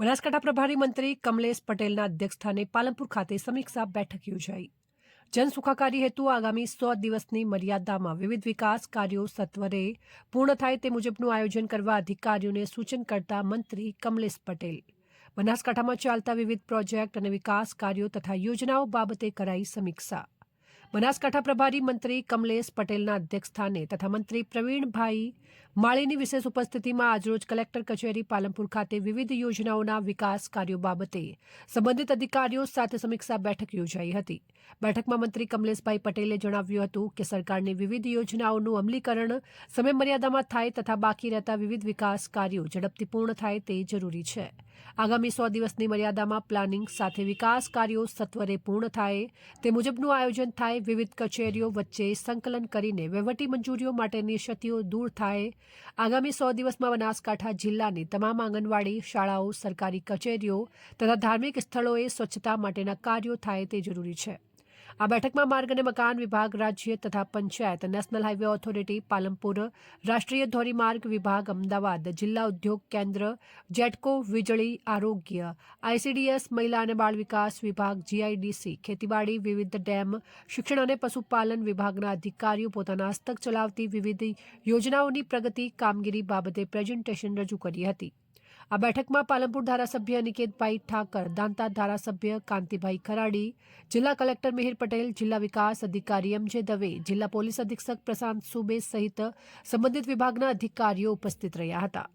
બનાસકાંઠા પ્રભારી મંત્રી કમલેશ પટેલના અધ્યક્ષસ્થાને પાલનપુર ખાતે સમીક્ષા બેઠક યોજાઈ। જનસુખાકારી હેતુ આગામી 100 દિવસની મર્યાદામાં વિવિધ વિકાસ કાર્યો સત્વરે પૂર્ણ થાય તે મુજબનું આયોજન કરવા અધિકારીઓને સૂચન કરતા મંત્રી કમલેશ પટેલ બનાસકાંઠામાં ચાલતા વિવિધ પ્રોજેક્ટ અને વિકાસ કાર્યો તથા યોજનાઓ બાબતે કરાઈ સમીક્ષા। બનાસકાંઠા પ્રભારી મંત્રી કમલેશ પટેલના અધ્યક્ષસ્થાને તથા મંત્રી પ્રવીણભાઈ માળીની વિશેષ ઉપસ્થિતિમાં આજરોજ કલેક્ટર કચેરી પાલનપુર ખાતે વિવિધ યોજનાઓના વિકાસ કાર્યો બાબતે સંબંધિત અધિકારીઓ સાથે સમીક્ષા બેઠક યોજાઈ હતી। બેઠકમાં મંત્રી કમલેશભાઈ પટેલે જણાવ્યું હતું કે સરકારની વિવિધ યોજનાઓનું અમલીકરણ સમયમર્યાદામાં થાય તથા બાકી રહેતા વિવિધ વિકાસ કાર્યો ઝડપથી પૂર્ણ થાય તે જરૂરી છે। આગામી 100 દિવસની મર્યાદામાં પ્લાનિંગ સાથે વિકાસ કાર્યો સત્વરે પૂર્ણ થાય તે મુજબનું આયોજન થાય, વિવિધ કચેરીઓ વચ્ચે સંકલન કરીને વહીવટી મંજૂરીઓ માટેની ક્ષતિઓ દૂર થાય। આગામી 100 દિવસમાં બનાસકાંઠા જિલ્લાની તમામ આંગણવાડી શાળાઓ, સરકારી કચેરીઓ તથા ધાર્મિક સ્થળોએ સ્વચ્છતા માટેના કાર્યો થાય તે જરૂરી છે। આ બેઠકમાં માર્ગ અને મકાન વિભાગ, રાજ્ય તથા panchayat, national highway authority Palanpur, રાષ્ટ્રીય ધોરીમાર્ગ વિભાગ અમદાવાદ, જિલ્લા ઉદ્યોગ કેન્દ્ર, જેટકો, વીજળી, આરોગ્ય, આઈસીડીએસ, મહિલા અને બાળ વિકાસ વિભાગ, જીઆઈડીસી, ખેતીવાડી, વિવિધ ડેમ, શિક્ષણ અને પશુપાલન વિભાગના અધિકારીઓ પોતાના હસ્તક ચલાવતી વિવિધ યોજનાઓની પ્રગતિ કામગીરી બાબતે પ્રેઝન્ટેશન રજૂ કરી હતી। આ બેઠકમાં પાલનપુર ધારાસભ્ય અનિકેતભાઈ ઠાકર, દાંતા ધારાસભ્ય કાંતિભાઈ ખરાડી, જિલ્લા કલેક્ટર મિહિર પટેલ, જિલ્લા વિકાસ અધિકારી એમજે દવે, જિલ્લા પોલીસ અધિક્ષક પ્રશાંત સુબે સહિત સંબંધિત વિભાગના અધિકારીઓ ઉપસ્થિત રહ્યા હતા।